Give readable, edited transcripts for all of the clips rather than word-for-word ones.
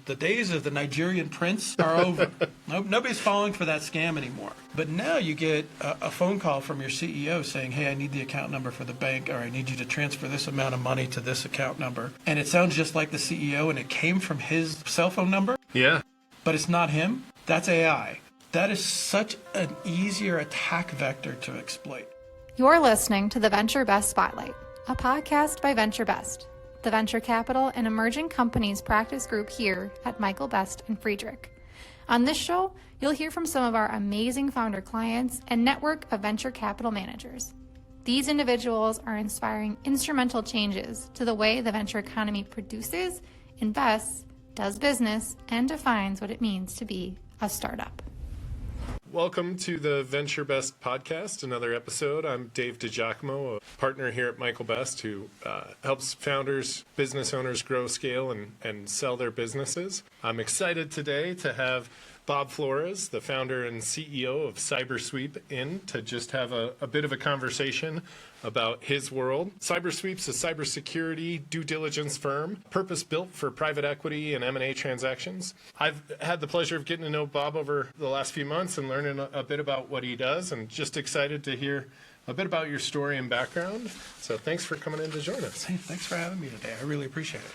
The days of the Nigerian prince are over. Nobody's falling for that scam anymore. But now you get a phone call from your CEO saying, hey, I need the account number for the bank, or I need you to transfer this amount of money to this account number. And it sounds just like the CEO, and it came from his cell phone number. Yeah. But it's not him. That's AI. That is such an easier attack vector to exploit. You're listening to the Venture Best Spotlight, a podcast by Venture Best, the venture capital and emerging companies practice group here at Michael Best and Friedrich. On this show, you'll hear from some of our amazing founder clients and network of venture capital managers. These individuals are inspiring instrumental changes to the way the venture economy produces, invests, does business, and defines what it means to be a startup. Welcome to the Venture Best podcast, another episode. I'm Dave DiGiacomo, a partner here at Michael Best who helps founders, business owners grow, scale, and sell their businesses. I'm excited today to have Bob Flores, the founder and CEO of CyberSweep, in to just have a bit of a conversation about his world. CyberSweep's a cybersecurity due diligence firm, purpose-built for private equity and M&A transactions. I've had the pleasure of getting to know Bob over the last few months and learning a bit about what he does, and just excited to hear a bit about your story and background. So thanks for coming in to join us. Hey, thanks for having me today. I really appreciate it.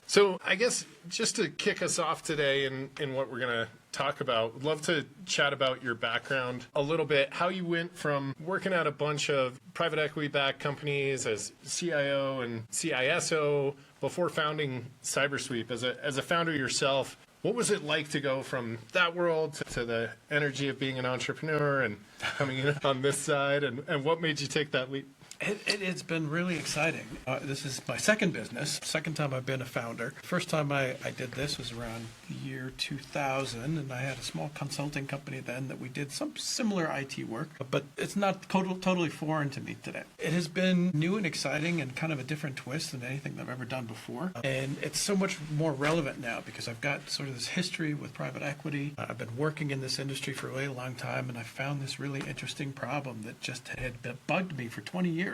So I guess just to kick us off today in what we're going to talk about, would love to chat about your background a little bit, how you went from working at a bunch of private equity-backed companies as CIO and CISO before founding CyberSweep. As a founder yourself, what was it like to go from that world to the energy of being an entrepreneur and coming in on this side, and what made you take that leap? It's been really exciting. This is my second business, second time I've been a founder. First time I did this was around the year 2000, and I had a small consulting company then that we did some similar IT work, but it's not totally foreign to me today. It has been new and exciting and kind of a different twist than anything that I've ever done before. And it's so much more relevant now because I've got sort of this history with private equity. I've been working in this industry for a really long time, and I found this really interesting problem that just had bugged me for 20 years.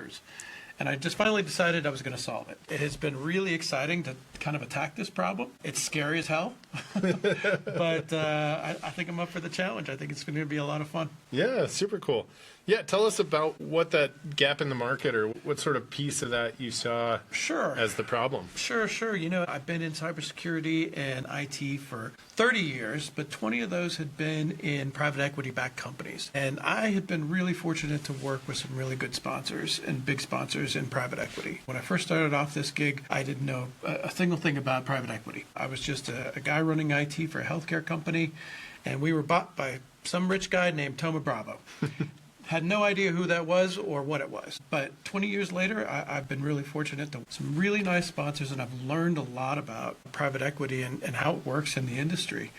And I just finally decided I was going to solve it. It has been really exciting to kind of attack this problem. It's scary as hell, but I think I'm up for the challenge. I think it's going to be a lot of fun. Yeah, super cool. Yeah, tell us about what that gap in the market or what sort of piece of that you saw as the problem. Sure. You know, I've been in cybersecurity and IT for 30 years, but 20 of those had been in private equity-backed companies. And I had been really fortunate to work with some really good sponsors and big sponsors in private equity. When I first started off this gig, I didn't know a single thing about private equity. I was just a guy running IT for a healthcare company, and we were bought by some rich guy named Toma Bravo. Had no idea who that was or what it was. But 20 years later, I've been really fortunate to some really nice sponsors, and I've learned a lot about private equity and how it works in the industry.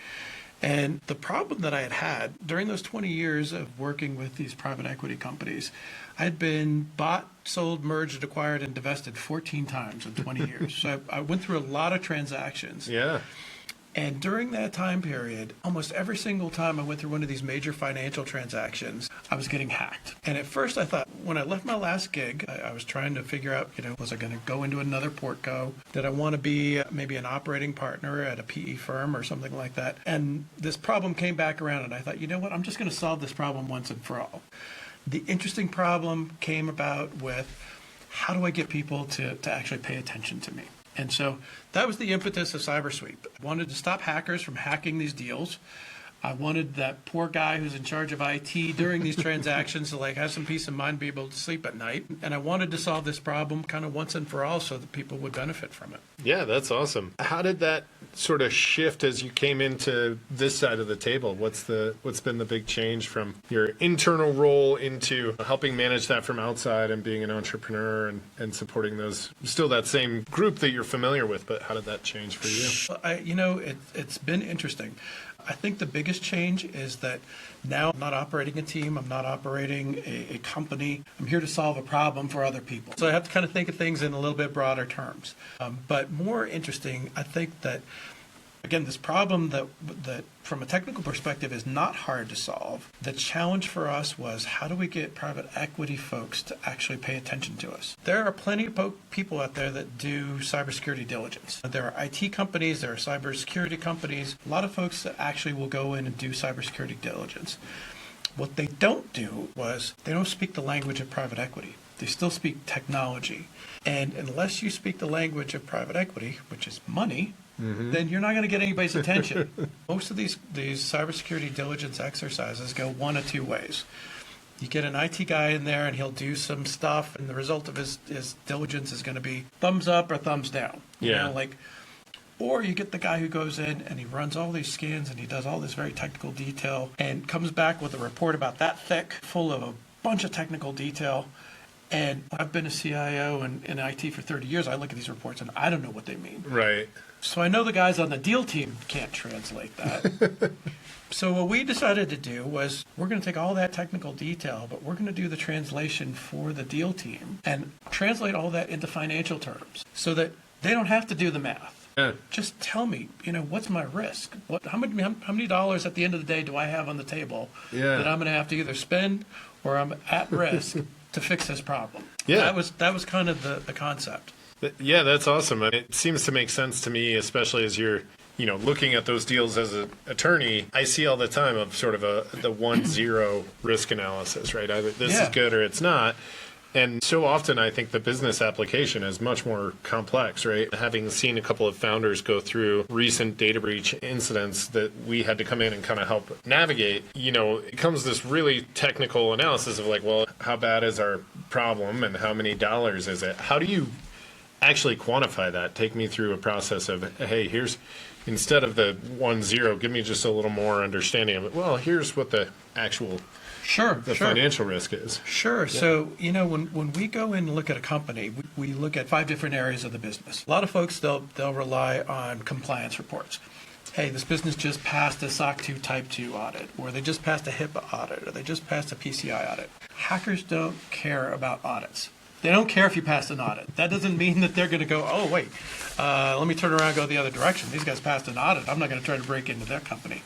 And the problem that I had during those 20 years of working with these private equity companies, I'd been bought, sold, merged, acquired, and divested 14 times in 20 years. So I went through a lot of transactions. Yeah. And during that time period, almost every single time I went through one of these major financial transactions, I was getting hacked. And at first I thought, when I left my last gig, I was trying to figure out, was I going to go into another portco? Did I want to be maybe an operating partner at a PE firm or something like that? And this problem came back around, and I thought, you know what, I'm just going to solve this problem once and for all. The interesting problem came about with, how do I get people to actually pay attention to me? And so that was the impetus of CyberSweep. I wanted to stop hackers from hacking these deals. I wanted that poor guy who's in charge of IT during these transactions to have some peace of mind, be able to sleep at night. And I wanted to solve this problem kind of once and for all so that people would benefit from it. Yeah, that's awesome. How did that sort of shift as you came into this side of the table? What's been the big change from your internal role into helping manage that from outside and being an entrepreneur and supporting those, still that same group that you're familiar with, but how did that change for you? It's been interesting. I think the biggest change is that now I'm not operating a team, I'm not operating a company. I'm here to solve a problem for other people. So I have to kind of think of things in a little bit broader terms. But more interesting, I think that Again, this problem that from a technical perspective is not hard to solve. The challenge for us was, how do we get private equity folks to actually pay attention to us? There are plenty of people out there that do cybersecurity diligence. There are IT companies, there are cybersecurity companies, a lot of folks that actually will go in and do cybersecurity diligence. What they don't do was they don't speak the language of private equity. They still speak technology. And unless you speak the language of private equity, which is money, then you're not going to get anybody's attention. Most of these cybersecurity diligence exercises go one of two ways. You get an IT guy in there and he'll do some stuff, and the result of his diligence is going to be thumbs up or thumbs down. Yeah. Or you get the guy who goes in and he runs all these scans and he does all this very technical detail and comes back with a report about that thick, full of a bunch of technical detail. And I've been a CIO in IT for 30 years. I look at these reports and I don't know what they mean. Right. So I know the guys on the deal team can't translate that. So what we decided to do was, we're going to take all that technical detail, but we're going to do the translation for the deal team and translate all that into financial terms so that they don't have to do the math. Yeah. Just tell me, what's my risk? How many dollars at the end of the day do I have on the table that I'm going to have to either spend or I'm at risk to fix this problem? Yeah. That was kind of the concept. Yeah, that's awesome. And it seems to make sense to me, especially as you're, looking at those deals as an attorney. I see all the time of sort of the 1-0 risk analysis, right? Either this is good or it's not. And so often I think the business application is much more complex, right? Having seen a couple of founders go through recent data breach incidents that we had to come in and kind of help navigate, it comes this really technical analysis of well, how bad is our problem and how many dollars is it? How do you actually quantify that? Take me through a process of, hey, instead of the 1-0, give me just a little more understanding of it. Well, here's what the actual financial risk is. Sure. Yeah. So, when we go in and look at a company, we look at 5 different areas of the business. A lot of folks, they'll rely on compliance reports. Hey, this business just passed a SOC 2 Type 2 audit, or they just passed a HIPAA audit, or they just passed a PCI audit. Hackers don't care about audits. They don't care if you passed an audit. That doesn't mean that they're going to go, oh, wait, let me turn around and go the other direction. These guys passed an audit. I'm not going to try to break into their company.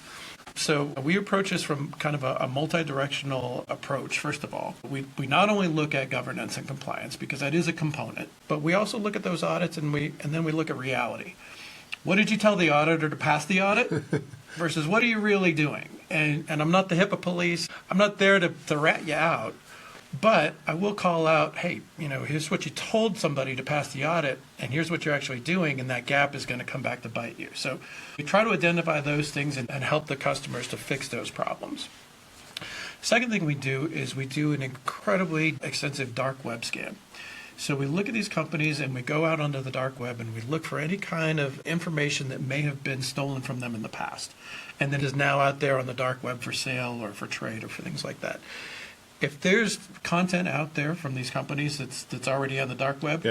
So we approach this from kind of a multi-directional approach, first of all. We not only look at governance and compliance, because that is a component, but we also look at those audits and then we look at reality. What did you tell the auditor to pass the audit versus what are you really doing? And I'm not the HIPAA police. I'm not there to rat you out. But I will call out, hey, here's what you told somebody to pass the audit, and here's what you're actually doing, and that gap is going to come back to bite you. So we try to identify those things and help the customers to fix those problems. Second thing we do is we do an incredibly extensive dark web scan. So we look at these companies and we go out onto the dark web and we look for any kind of information that may have been stolen from them in the past and that is now out there on the dark web for sale or for trade or for things like that. If there's content out there from these companies that's already on the dark web,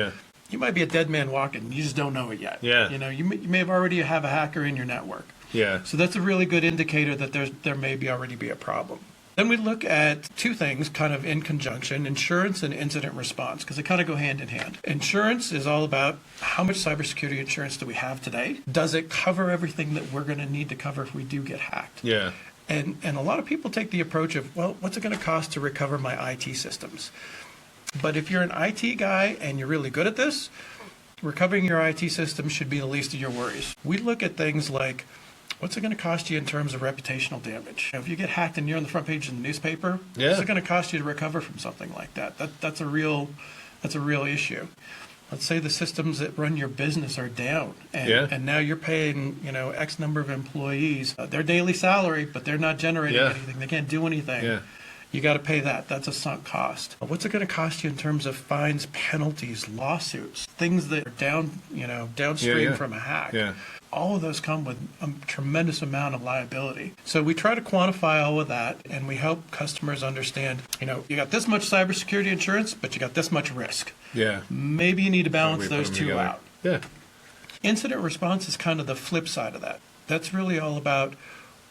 you might be a dead man walking. You just don't know it yet. Yeah. You may have already have a hacker in your network. Yeah. So that's a really good indicator that there may already be a problem. Then we look at 2 things kind of in conjunction, insurance and incident response, because they kind of go hand in hand. Insurance is all about how much cybersecurity insurance do we have today? Does it cover everything that we're going to need to cover if we do get hacked? Yeah. And a lot of people take the approach of, well, what's it going to cost to recover my IT systems? But if you're an IT guy and you're really good at this, recovering your IT systems should be the least of your worries. We look at things like, what's it going to cost you in terms of reputational damage? If you get hacked and you're on the front page of the newspaper, what's it going to cost you to recover from something like that? That's a real issue. Let's say the systems that run your business are down, and now you're paying X number of employees their daily salary, but they're not generating anything. They can't do anything. Yeah. You got to pay that. That's a sunk cost. What's it going to cost you in terms of fines, penalties, lawsuits, things that are downstream from a hack? Yeah. All of those come with a tremendous amount of liability. So we try to quantify all of that, and we help customers understand, you got this much cybersecurity insurance, but you got this much risk. Yeah. Maybe you need to balance those 2 out. Yeah. Incident response is kind of the flip side of that. That's really all about,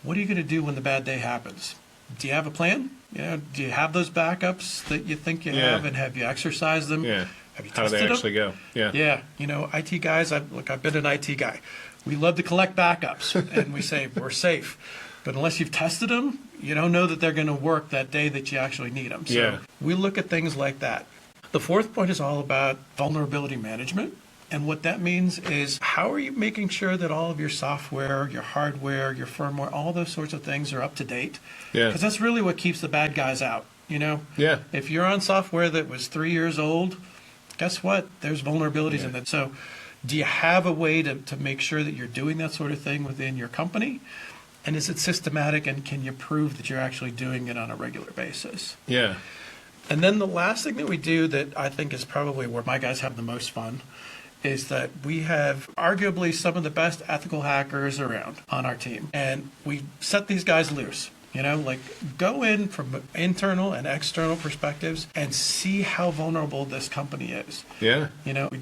what are you going to do when the bad day happens? Do you have a plan? Do you have those backups that you think you have, and have you exercised them? Yeah. Have you tested them? How do they actually go? Yeah. Yeah. IT guys, I've been an IT guy. We love to collect backups, and we say we're safe. But unless you've tested them, you don't know that they're going to work that day that you actually need them. So we look at things like that. The fourth point is all about vulnerability management. And what that means is, how are you making sure that all of your software, your hardware, your firmware, all those sorts of things are up to date? Yeah. Because that's really what keeps the bad guys out, Yeah. If you're on software that was 3 years old, guess what? There's vulnerabilities in that. So do you have a way to make sure that you're doing that sort of thing within your company? And is it systematic, and can you prove that you're actually doing it on a regular basis? Yeah. And then the last thing that we do that I think is probably where my guys have the most fun is that we have arguably some of the best ethical hackers around on our team. And we set these guys loose, go in from internal and external perspectives and see how vulnerable this company is. Yeah.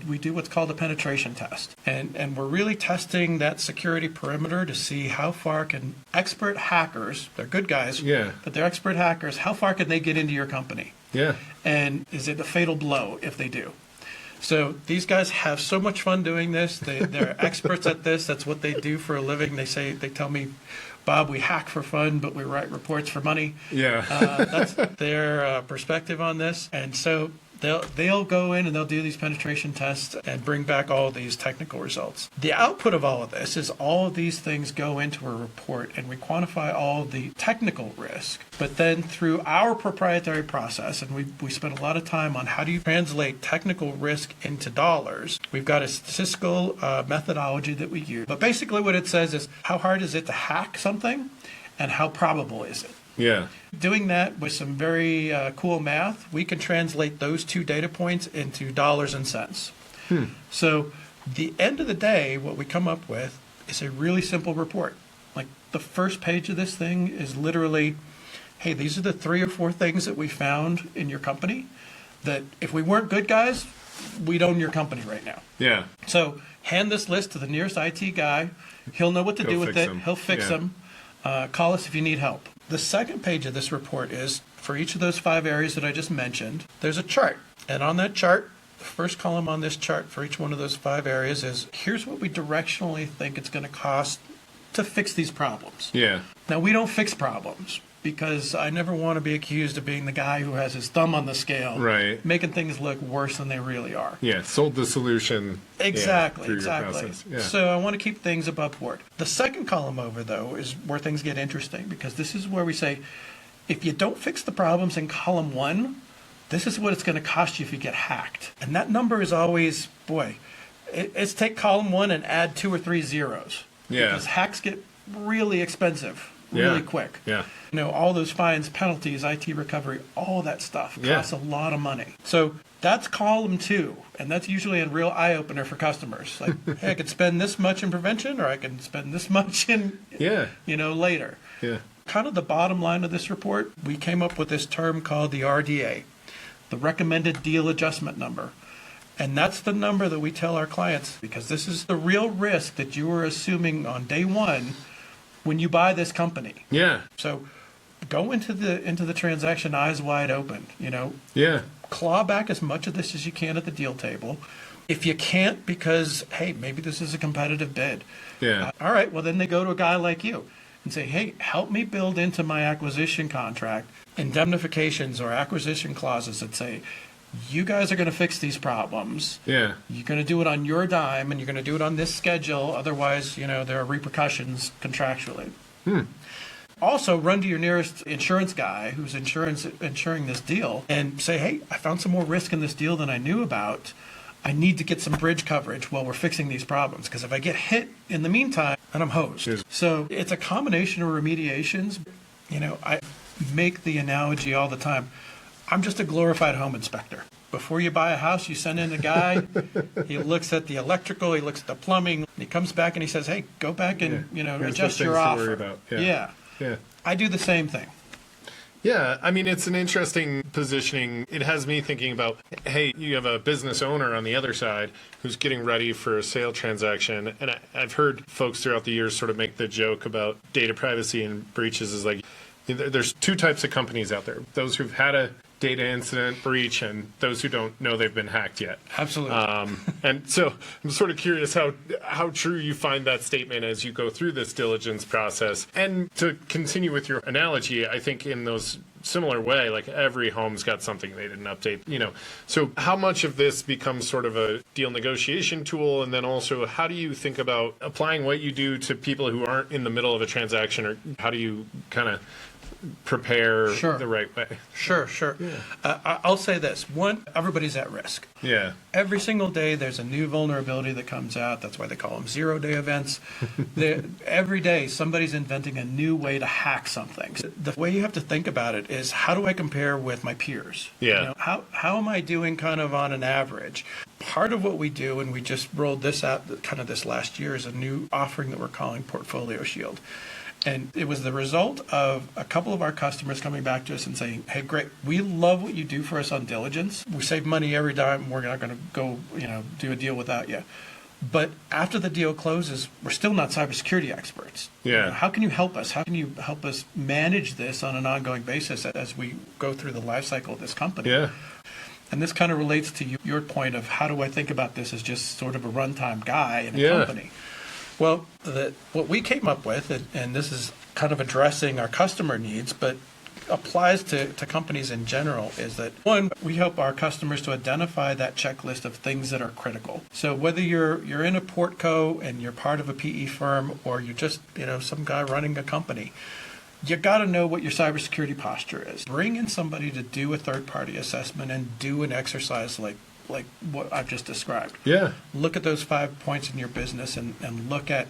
We do what's called a penetration test. And we're really testing that security perimeter to see how far can expert hackers, they're good guys, but they're expert hackers, how far can they get into your company? Yeah. And is it a fatal blow if they do? So these guys have so much fun doing this. They're experts at this. That's what they do for a living. They tell me, Bob, we hack for fun, but we write reports for money. Yeah. That's their perspective on this. And so they'll go in and they'll do these penetration tests and bring back all of these technical results. The output of all of this is all of these things go into a report, and we quantify all of the technical risk. But then through our proprietary process, and we spend a lot of time on how do you translate technical risk into dollars, we've got a statistical methodology that we use. But basically what it says is, how hard is it to hack something, and how probable is it? Yeah. Doing that with some very cool math, we can translate those two data points into dollars and cents. So the end of the day, what we come up with is a really simple report. Like the first page of this thing is literally, hey, these are the 3 or 4 things that we found in your company that if we weren't good guys, we'd own your company right now. Yeah. So hand this list to the nearest IT guy. He'll know what to do with it. He'll fix them. Call us if you need help. The second page of this report is, for each of those 5 areas that I just mentioned, there's a chart. And on that chart, the first column on this chart for each one of those 5 areas is, here's what we directionally think it's going to cost to fix these problems. Yeah. Now, we don't fix problems, because I never want to be accused of being the guy who has his thumb on the scale, right, making things look worse than they really are. Yeah, sold the solution. Exactly, through exactly. Your process. Yeah. So I want to keep things above board. The second column over, though, is where things get interesting, because this is where we say, if you don't fix the problems in column 1, this is what it's going to cost you if you get hacked. And that number is always, it's take column 1 and add 2 or 3 zeros. Yeah. Because hacks get really expensive really quick. Yeah. All those fines, penalties, IT recovery, all that stuff costs a lot of money. So that's column 2, and that's usually a real eye-opener for customers. Like, hey, I could spend this much in prevention, or I can spend this much in, later. Yeah. Kind of the bottom line of this report, we came up with this term called the RDA, the Recommended Deal Adjustment Number. And that's the number that we tell our clients, because this is the real risk that you are assuming on day 1 when you buy this company. Yeah. So go into the transaction eyes wide open, Yeah. Claw back as much of this as you can at the deal table. If you can't because, hey, maybe this is a competitive bid. Yeah. All right, well, then they go to a guy like you and say, hey, help me build into my acquisition contract indemnifications or acquisition clauses that say, you guys are going to fix these problems. Yeah. You're going to do it on your dime, and you're going to do it on this schedule. Otherwise, there are repercussions contractually. Also, run to your nearest insurance guy who's insuring this deal and say, hey, I found some more risk in this deal than I knew about. I need to get some bridge coverage while we're fixing these problems, because if I get hit in the meantime, then I'm hosed. Yes. So it's a combination of remediations. I make the analogy all the time. I'm just a glorified home inspector. Before you buy a house, you send in a guy. He looks at the electrical, he looks at the plumbing, and he comes back and he says, hey, go back and adjust your offer. To worry about. Yeah. I do the same thing. Yeah, I mean, it's an interesting positioning. It has me thinking about, hey, you have a business owner on the other side who's getting ready for a sale transaction. And I've heard folks throughout the years sort of make the joke about data privacy and breaches is like, there's 2 types of companies out there. Those who've had a data incident, breach, and those who don't know they've been hacked yet. Absolutely. And so I'm sort of curious how true you find that statement as you go through this diligence process. And to continue with your analogy, I think in those similar way, like every home's got something they didn't update, So how much of this becomes sort of a deal negotiation tool? And then also, how do you think about applying what you do to people who aren't in the middle of a transaction, or how do you kind of prepare the right way? Sure. I'll say this. One, everybody's at risk. Yeah. Every single day there's a new vulnerability that comes out. That's why they call them zero-day events. Every day somebody's inventing a new way to hack something. The way you have to think about it is, how do I compare with my peers? Yeah. How am I doing kind of on an average? Part of what we do, and we just rolled this out kind of this last year, is a new offering that we're calling Portfolio Shield. And it was the result of a couple of our customers coming back to us and saying, hey, great, we love what you do for us on diligence. We save money every time. We're not going to go, do a deal without you. But after the deal closes, we're still not cybersecurity experts. Yeah. How can you help us? How can you help us manage this on an ongoing basis as we go through the life cycle of this company? Yeah. And this kind of relates to your point of, how do I think about this as just sort of a runtime guy in a company? Well, what we came up with, and this is kind of addressing our customer needs, but applies to companies in general, is that, one, we help our customers to identify that checklist of things that are critical. So whether you're in a portco and you're part of a PE firm, or you're just some guy running a company, you got to know what your cybersecurity posture is. Bring in somebody to do a third-party assessment and do an exercise like what I've just described. Yeah. Look at those 5 points in your business and look at,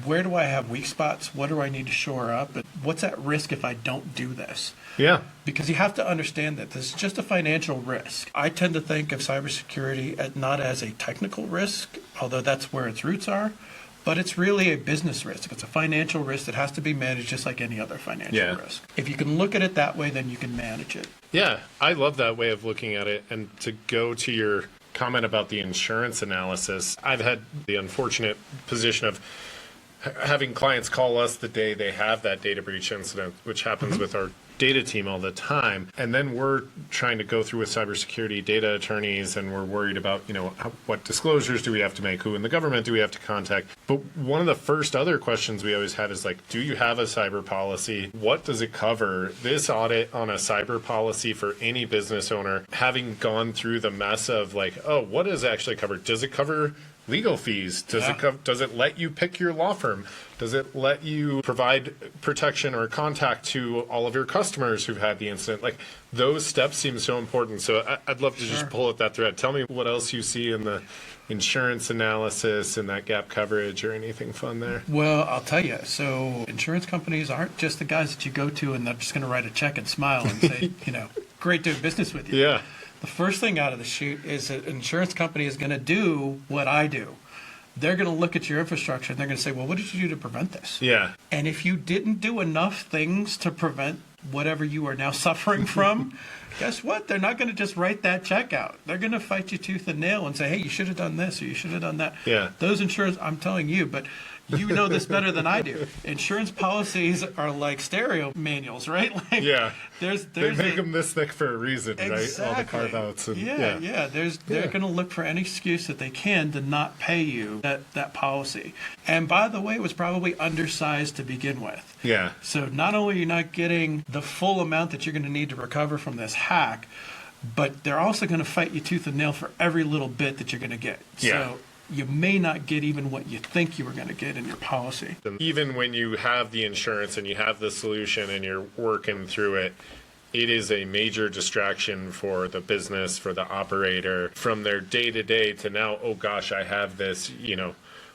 where do I have weak spots? What do I need to shore up? What's at risk if I don't do this? Yeah. Because you have to understand that this is just a financial risk. I tend to think of cybersecurity not as a technical risk, although that's where its roots are, but it's really a business risk. It's a financial risk that has to be managed just like any other financial risk. If you can look at it that way, then you can manage it. Yeah, I love that way of looking at it. And to go to your comment about the insurance analysis, I've had the unfortunate position of having clients call us the day they have that data breach incident, which happens with our data team all the time. And then we're trying to go through with cybersecurity data attorneys, and we're worried about, what disclosures do we have to make? Who in the government do we have to contact? But one of the first other questions we always have is like, do you have a cyber policy? What does it cover? This audit on a cyber policy for any business owner, having gone through the mess of like, oh, what is actually covered? Does it cover legal fees? Does it let you pick your law firm? Does it let you provide protection or contact to all of your customers who've had the incident? Like, those steps seem so important. So I'd love to just pull at that thread. Tell me what else you see in the insurance analysis and that gap coverage, or anything fun there. Well, I'll tell you. So insurance companies aren't just the guys that you go to and they're just going to write a check and smile and say, great doing business with you. Yeah. The first thing out of the chute is that an insurance company is going to do what I do. They're going to look at your infrastructure and they're going to say, well, what did you do to prevent this? Yeah. And if you didn't do enough things to prevent whatever you are now suffering from, guess what? They're not going to just write that check out. They're going to fight you tooth and nail and say, hey, you should have done this or you should have done that. Yeah. Those insurance, I'm telling you, but you know this better than I do. Insurance policies are like stereo manuals, right? Like, yeah. They make them this thick for a reason, exactly. right? All the carve-outs. And, They're going to look for any excuse that they can to not pay you that policy. And by the way, it was probably undersized to begin with. Yeah. So not only are you not getting the full amount that you're going to need to recover from this hack, but they're also going to fight you tooth and nail for every little bit that you're going to get. Yeah. So you may not get even what you think you were going to get in your policy. Even when you have the insurance and you have the solution and you're working through it, it is a major distraction for the business, for the operator, from their day-to-day to now, oh gosh, I have this,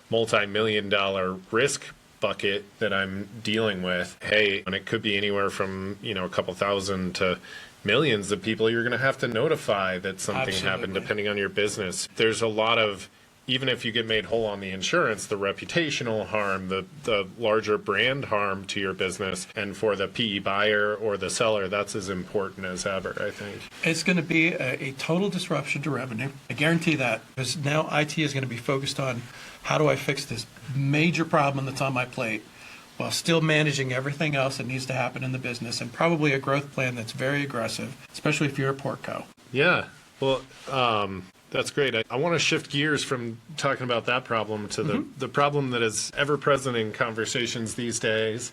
multi-million-dollar risk bucket that I'm dealing with. Hey, and it could be anywhere from, a couple thousand to millions of people you're going to have to notify that something happened, depending on your business. There's a lot of, even if you get made whole on the insurance, the reputational harm, the larger brand harm to your business, and for the PE buyer or the seller, that's as important as ever, I think. It's going to be a total disruption to revenue. I guarantee that, because now IT is going to be focused on, how do I fix this major problem that's on my plate while still managing everything else that needs to happen in the business, and probably a growth plan that's very aggressive, especially if you're a portco. Yeah. Well, that's great. I want to shift gears from talking about that problem to the problem that is ever present in conversations these days.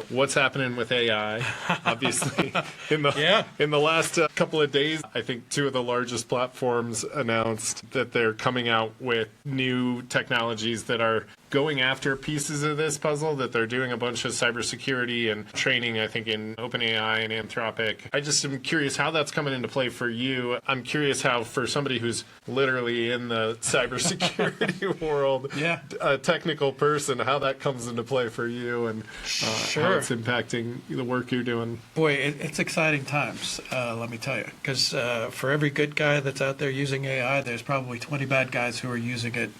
What's happening with AI? Obviously, in the last couple of days, I think two of the largest platforms announced that they're coming out with new technologies that are going after pieces of this puzzle, that they're doing a bunch of cybersecurity and training, I think, in OpenAI and Anthropic. I just am curious how that's coming into play for you. I'm curious how, for somebody who's literally in the cybersecurity world, a technical person, how that comes into play for you and how it's impacting the work you're doing. Boy, it's exciting times, let me tell you, because for every good guy that's out there using AI, there's probably 20 bad guys who are using it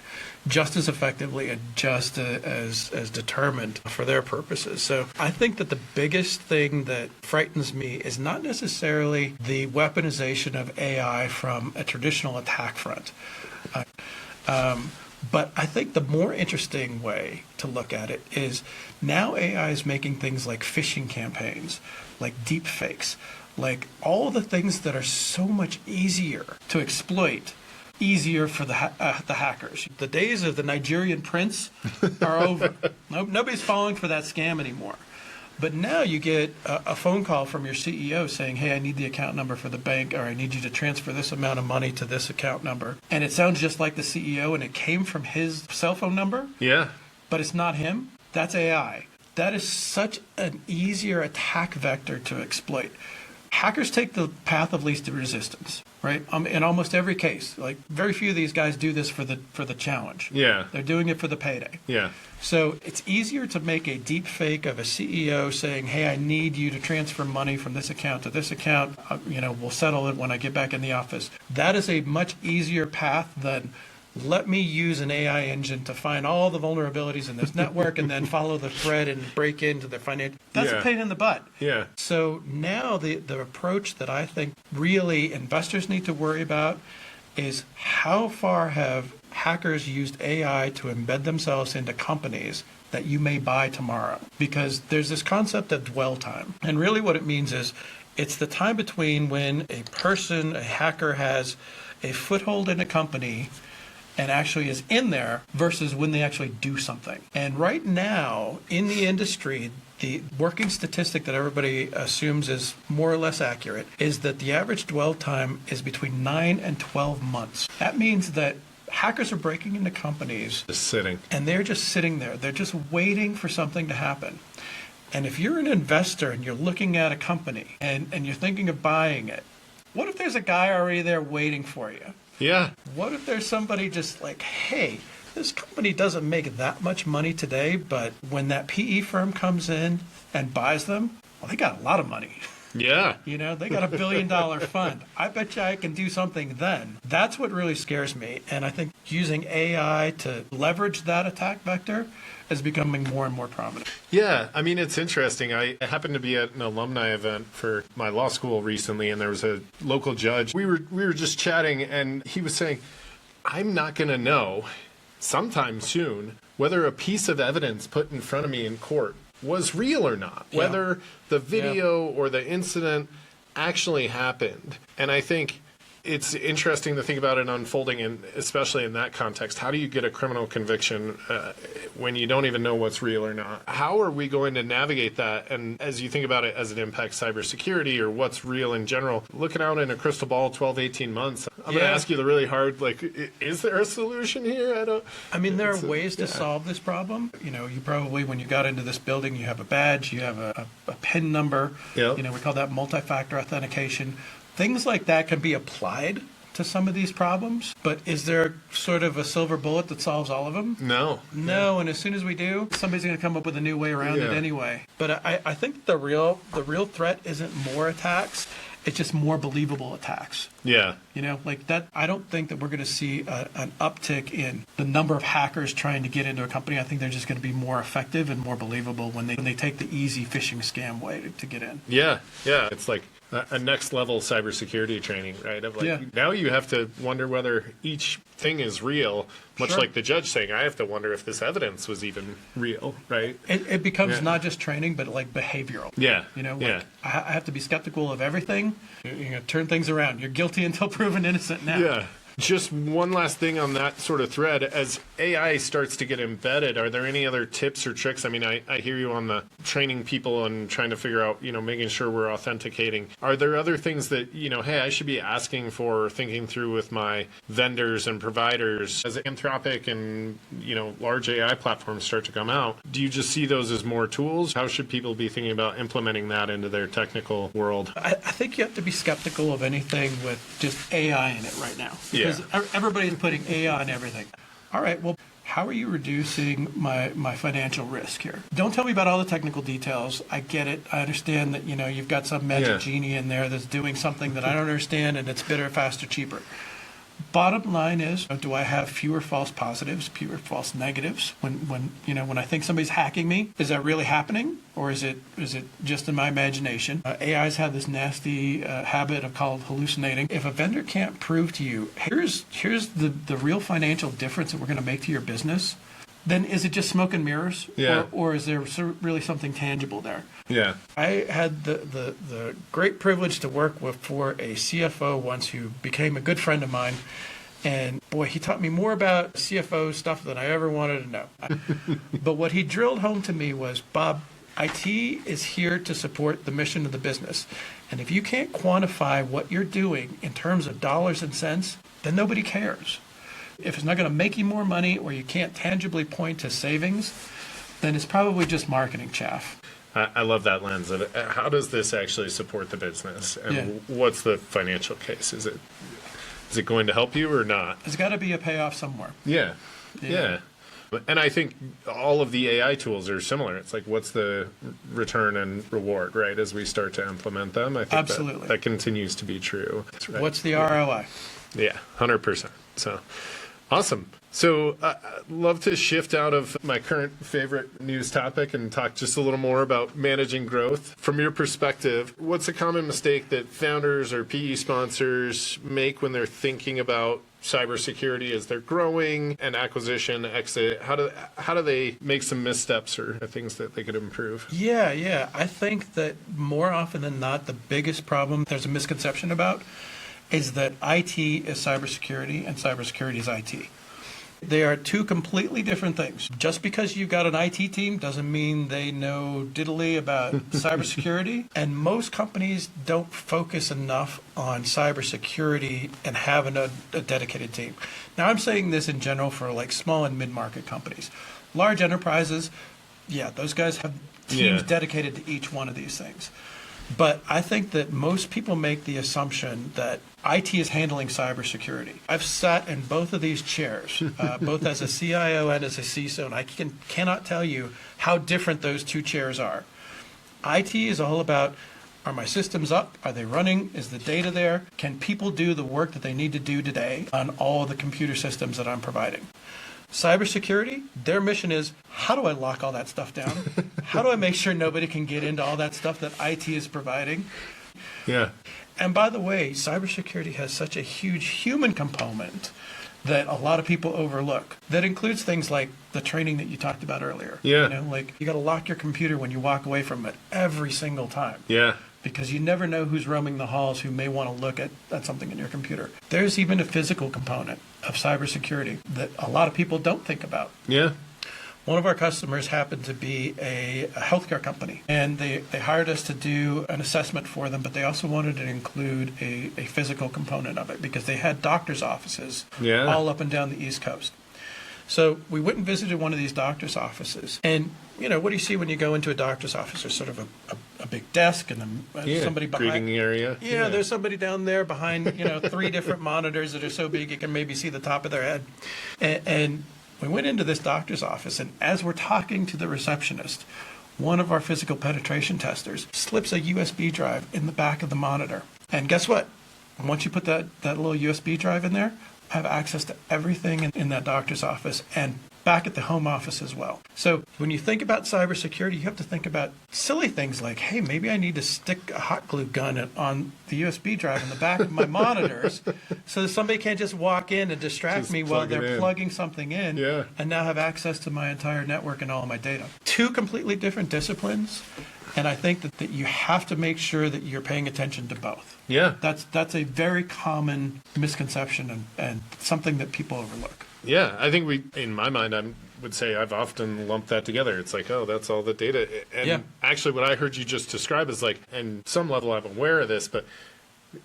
just as effectively and just as determined for their purposes. So I think that the biggest thing that frightens me is not necessarily the weaponization of AI from a traditional attack front. But I think the more interesting way to look at it is now AI is making things like phishing campaigns, like deep fakes, like all the things that are so much easier to exploit, easier for the hackers. The days of the Nigerian prince are over. Nobody's falling for that scam anymore. But now you get a phone call from your CEO saying, hey, I need the account number for the bank, or I need you to transfer this amount of money to this account number. And it sounds just like the CEO, and it came from his cell phone number. Yeah. But it's not him. That's AI. That is such an easier attack vector to exploit. Hackers take the path of least resistance, right? In almost every case, like very few of these guys do this for the challenge. Yeah. They're doing it for the payday. Yeah. So it's easier to make a deep fake of a CEO saying, hey, I need you to transfer money from this account to this account. We'll settle it when I get back in the office. That is a much easier path than let me use an AI engine to find all the vulnerabilities in this network and then follow the thread and break into the financial. That's a pain in the butt. Yeah. So now the approach that I think really investors need to worry about is how far have hackers used AI to embed themselves into companies that you may buy tomorrow? Because there's this concept of dwell time. And really what it means is it's the time between when a hacker has a foothold in a company and actually is in there versus when they actually do something. And right now in the industry, the working statistic that everybody assumes is more or less accurate is that the average dwell time is between 9 and 12 months. That means that hackers are breaking into companies. Just sitting. And they're just sitting there. They're just waiting for something to happen. And if you're an investor and you're looking at a company and you're thinking of buying it, what if there's a guy already there waiting for you? Yeah. What if there's somebody just like, hey, this company doesn't make that much money today, but when that PE firm comes in and buys them, well, they got a lot of money. Yeah. They got $1 billion fund. I bet you I can do something then. That's what really scares me. And I think using AI to leverage that attack vector is becoming more and more prominent. Yeah, I mean, it's interesting. I happened to be at an alumni event for my law school recently, and there was a local judge. We were just chatting, and he was saying, I'm not going to know sometime soon whether a piece of evidence put in front of me in court was real or not, whether the video or the incident actually happened. And I think it's interesting to think about it unfolding, and especially in that context. How do you get a criminal conviction when you don't even know what's real or not? How are we going to navigate that? And as you think about it as it impacts cybersecurity or what's real in general, looking out in a crystal ball 12, 18 months, I'm going to ask you the really hard, is there a solution here? There are ways to solve this problem. You probably, when you got into this building, you have a badge, you have a PIN number. Yep. We call that multi-factor authentication. Things like that can be applied to some of these problems, but is there sort of a silver bullet that solves all of them? No. And as soon as we do, somebody's going to come up with a new way around it anyway. But I think the real threat isn't more attacks, it's just more believable attacks. Yeah. You know, like that, I don't think that we're going to see an uptick in the number of hackers trying to get into a company. I think they're just going to be more effective and more believable when they take the easy phishing scam way to get in. Yeah. Yeah. It's like a next level cybersecurity training, right? Of like, Yeah. now you have to wonder whether each thing is real, much Sure. like the judge saying, I have to wonder if this evidence was even real, right? It becomes Yeah. not just training, but like behavioral. Yeah. You know, like Yeah. I have to be skeptical of everything. You're going to turn things around. You're guilty until proven innocent now. Yeah. Just one last thing on that sort of thread. As AI starts to get embedded, are there any other tips or tricks? I mean, I hear you on the training people and trying to figure out, making sure we're authenticating. Are there other things that, hey, I should be asking for or thinking through with my vendors and providers as Anthropic and, large AI platforms start to come out? Do you just see those as more tools? How should people be thinking about implementing that into their technical world? I think you have to be skeptical of anything with just AI in it right now. Yeah. Because everybody's putting AI on everything. All right, well, how are you reducing my financial risk here? Don't tell me about all the technical details. I get it. I understand that, you've got some magic genie in there that's doing something that I don't understand and it's better, faster, cheaper. Bottom line is, do I have fewer false positives, fewer false negatives when I think somebody's hacking me? Is that really happening, or is it just in my imagination? AI's have this nasty habit of called hallucinating. If a vendor can't prove to you, here's the real financial difference that we're going to make to your business, then is it just smoke and mirrors, Yeah. or is there really something tangible there? Yeah. I had the great privilege to work for a CFO once who became a good friend of mine. And boy, he taught me more about CFO stuff than I ever wanted to know. But what he drilled home to me was, Bob, IT is here to support the mission of the business. And if you can't quantify what you're doing in terms of dollars and cents, then nobody cares. If it's not going to make you more money or you can't tangibly point to savings, then it's probably just marketing chaff. I love that lens of it. How does this actually support the business? And what's the financial case? Is it going to help you or not? There's got to be a payoff somewhere. Yeah. And I think all of the AI tools are similar. It's like, what's the return and reward, right, as we start to implement them? I think Absolutely. that continues to be true. Right? What's the ROI? Yeah, 100%. So, awesome. So, I'd love to shift out of my current favorite news topic and talk just a little more about managing growth. From your perspective, what's a common mistake that founders or PE sponsors make when they're thinking about cybersecurity as they're growing and acquisition, exit? How do they make some missteps or things that they could improve? Yeah. I think that more often than not, the biggest problem there's a misconception about is that IT is cybersecurity and cybersecurity is IT. They are two completely different things. Just because you've got an IT team doesn't mean they know diddly about cybersecurity. And most companies don't focus enough on cybersecurity and having a dedicated team. Now, I'm saying this in general for like small and mid-market companies. Large enterprises, those guys have teams dedicated to each one of these things. But I think that most people make the assumption that IT is handling cybersecurity. I've sat in both of these chairs, both as a CIO and as a CISO, and I cannot tell you how different those two chairs are. IT is all about, are my systems up? Are they running? Is the data there? Can people do the work that they need to do today on all the computer systems that I'm providing? Cybersecurity, their mission is, how do I lock all that stuff down? How do I make sure nobody can get into all that stuff that IT is providing? Yeah. And by the way, cybersecurity has such a huge human component that a lot of people overlook. That includes things like the training that you talked about earlier. Yeah. Like you got to lock your computer when you walk away from it every single time. Yeah. Because you never know who's roaming the halls who may want to look at something in your computer. There's even a physical component of cybersecurity that a lot of people don't think about. Yeah. One of our customers happened to be a healthcare company, and they hired us to do an assessment for them, but they also wanted to include a physical component of it because they had doctor's offices all up and down the East Coast. So we went and visited one of these doctor's offices, and what do you see when you go into a doctor's office? There's sort of a big desk and somebody behind. Greeting area. Yeah, there's somebody down there behind, 3 different monitors that are so big you can maybe see the top of their head. And we went into this doctor's office, and as we're talking to the receptionist, one of our physical penetration testers slips a USB drive in the back of the monitor. And guess what? And once you put that little USB drive in there, I have access to everything in that doctor's office and back at the home office as well. So when you think about cybersecurity, you have to think about silly things like, hey, maybe I need to stick a hot glue gun on the USB drive in the back of my monitors so that somebody can't just walk in and distract Just me while plug it they're in. plugging something in Yeah. and now have access to my entire network and all of my data. Two completely different disciplines. And I think that you have to make sure that you're paying attention to both. Yeah. That's a very common misconception and something that people overlook. Yeah, I think in my mind, I would say I've often lumped that together. It's like, oh, that's all the data. And Yeah. actually what I heard you just describe is like, and some level I'm aware of this, but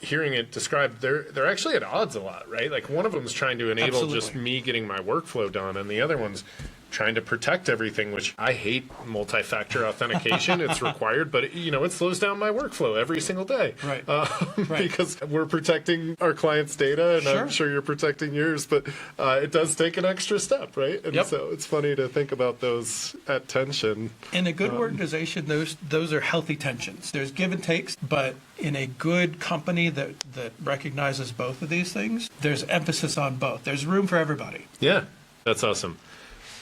hearing it described, they're actually at odds a lot, right? Like one of them is trying to enable just Absolutely. me getting my workflow done, and the other one's trying to protect everything, which I hate multi-factor authentication. It's required, but it slows down my workflow every single day. Right. Right. Because we're protecting our clients' data, and I'm sure you're protecting yours, but it does take an extra step, right? And Yep. so it's funny to think about those at tension. In a good organization, those are healthy tensions. There's give and takes, but in a good company that recognizes both of these things, there's emphasis on both. There's room for everybody. Yeah, that's awesome.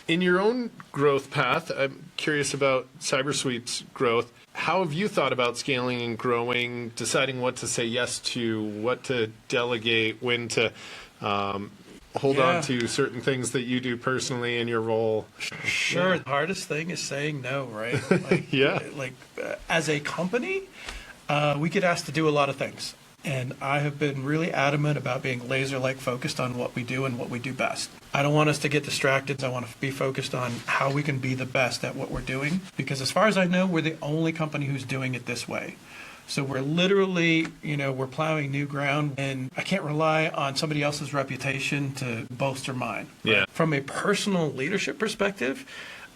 In your own growth path, I'm curious about CyberSweep's growth. How have you thought about scaling and growing, deciding what to say yes to, what to delegate, when to hold on to certain things that you do personally in your role? Sure. Yeah. The hardest thing is saying no, right? Yeah. As a company, we get asked to do a lot of things. And I have been really adamant about being laser-like focused on what we do and what we do best. I don't want us to get distracted. I want to be focused on how we can be the best at what we're doing. Because as far as I know, we're the only company who's doing it this way. So we're literally, we're plowing new ground, and I can't rely on somebody else's reputation to bolster mine. Right? Yeah. From a personal leadership perspective,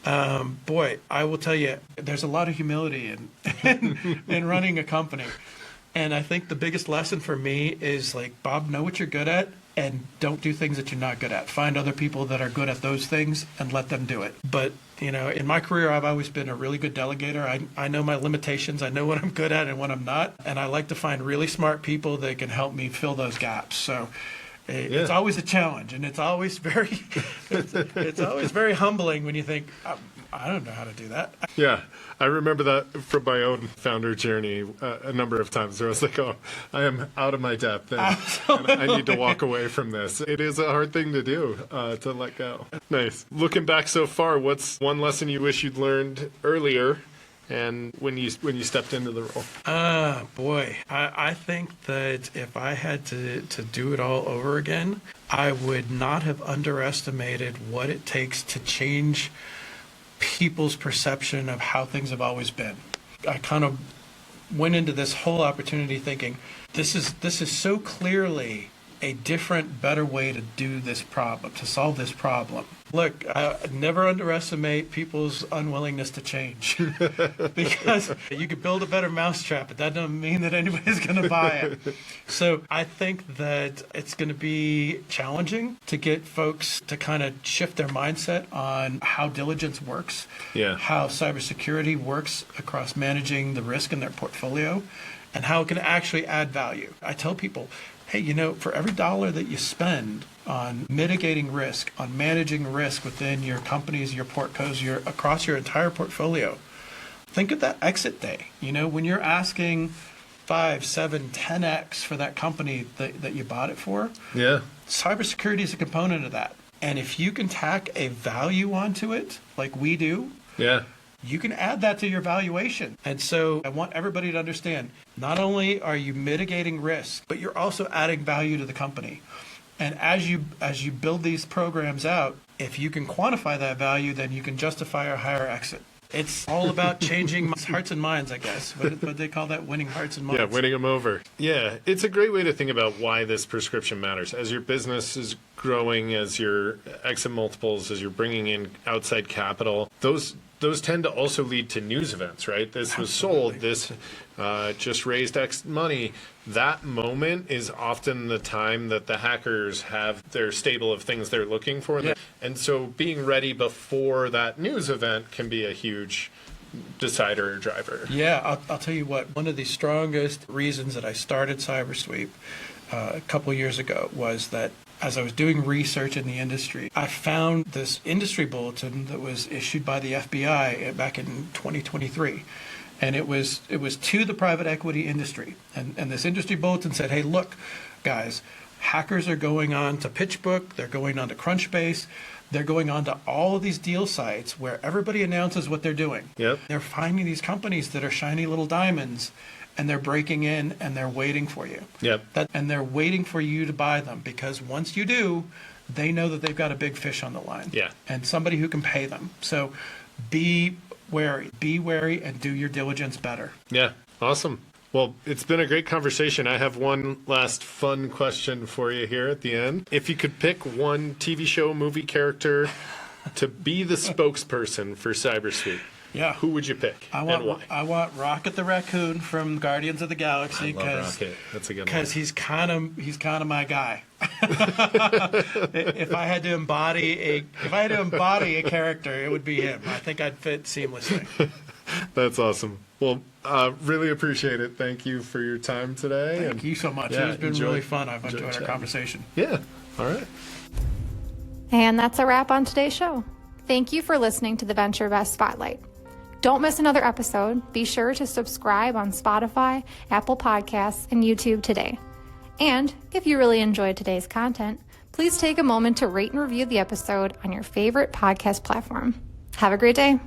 boy, I will tell you, there's a lot of humility in running a company. And I think the biggest lesson for me is Bob, know what you're good at and don't do things that you're not good at. Find other people that are good at those things and let them do it. But, in my career, I've always been a really good delegator. I know my limitations. I know what I'm good at and what I'm not. And I like to find really smart people that can help me fill those gaps. So it's always a challenge, and it's always very, it's always very humbling when you think, I don't know how to do that. Yeah, I remember that from my own founder journey a number of times where I was like, oh, I am out of my depth, and I need to walk away from this. It is a hard thing to do, to let go. Nice. Looking back so far, what's one lesson you wish you'd learned earlier and when you stepped into the role? Boy, I think that if I had to do it all over again, I would not have underestimated what it takes to change people's perception of how things have always been. I kind of went into this whole opportunity thinking, this is so clearly a different, better way to do this problem, to solve this problem. Look, I never underestimate people's unwillingness to change because you could build a better mousetrap, but that doesn't mean that anybody's going to buy it. So I think that it's going to be challenging to get folks to kind of shift their mindset on how diligence works, how cybersecurity works across managing the risk in their portfolio, and how it can actually add value. I tell people, hey, for every dollar that you spend on mitigating risk, on managing risk within your companies, your portcos, across your entire portfolio, think of that exit day. When you're asking 5, 7, 10x for that company that you bought it for, cybersecurity is a component of that. And if you can tack a value onto it, like we do, you can add that to your valuation. And so I want everybody to understand, not only are you mitigating risk, but you're also adding value to the company. And as you build these programs out, if you can quantify that value, then you can justify a higher exit. It's all about changing hearts and minds, I guess. What they call that, winning hearts and minds. Yeah, winning them over. Yeah, it's a great way to think about why this prescription matters. As your business is growing, as your exit multiples, as you're bringing in outside capital, those tend to also lead to news events, right? This was sold, this just raised X money. That moment is often the time that the hackers have their stable of things they're looking for. Yeah. And so being ready before that news event can be a huge decider or driver? Yeah, I'll tell you what, one of the strongest reasons that I started CyberSweep a couple years ago was that as I was doing research in the industry, I found this industry bulletin that was issued by the FBI back in 2023. And it was to the private equity industry. And this industry bulletin said, hey, look, guys, hackers are going on to PitchBook, they're going on to Crunchbase, they're going on to all of these deal sites where everybody announces what they're doing. Yep. They're finding these companies that are shiny little diamonds, and they're breaking in and they're waiting for you. Yep. And they're waiting for you to buy them, because once you do, they know that they've got a big fish on the line. Yeah. And somebody who can pay them. So be wary and do your diligence better. Yeah. Awesome. Well, it's been a great conversation. I have one last fun question for you here at the end. If you could pick one TV show, movie character to be the spokesperson for CyberSweep, Yeah. who would you pick and why? I want Rocket the Raccoon from Guardians of the Galaxy, I love Rocket. That's a good one. because he's kind of my guy. If I had to embody a character, it would be him. I think I'd fit seamlessly. That's awesome. Well, really appreciate it. Thank you for your time today. Thank you so much. Yeah, It's been enjoy- really fun. I've enjoyed our chatting. conversation. Yeah. All right. And that's a wrap on today's show. Thank you for listening to the Venture Best Spotlight. Don't miss another episode. Be sure to subscribe on Spotify, Apple Podcasts, and YouTube today. And if you really enjoyed today's content, please take a moment to rate and review the episode on your favorite podcast platform. Have a great day.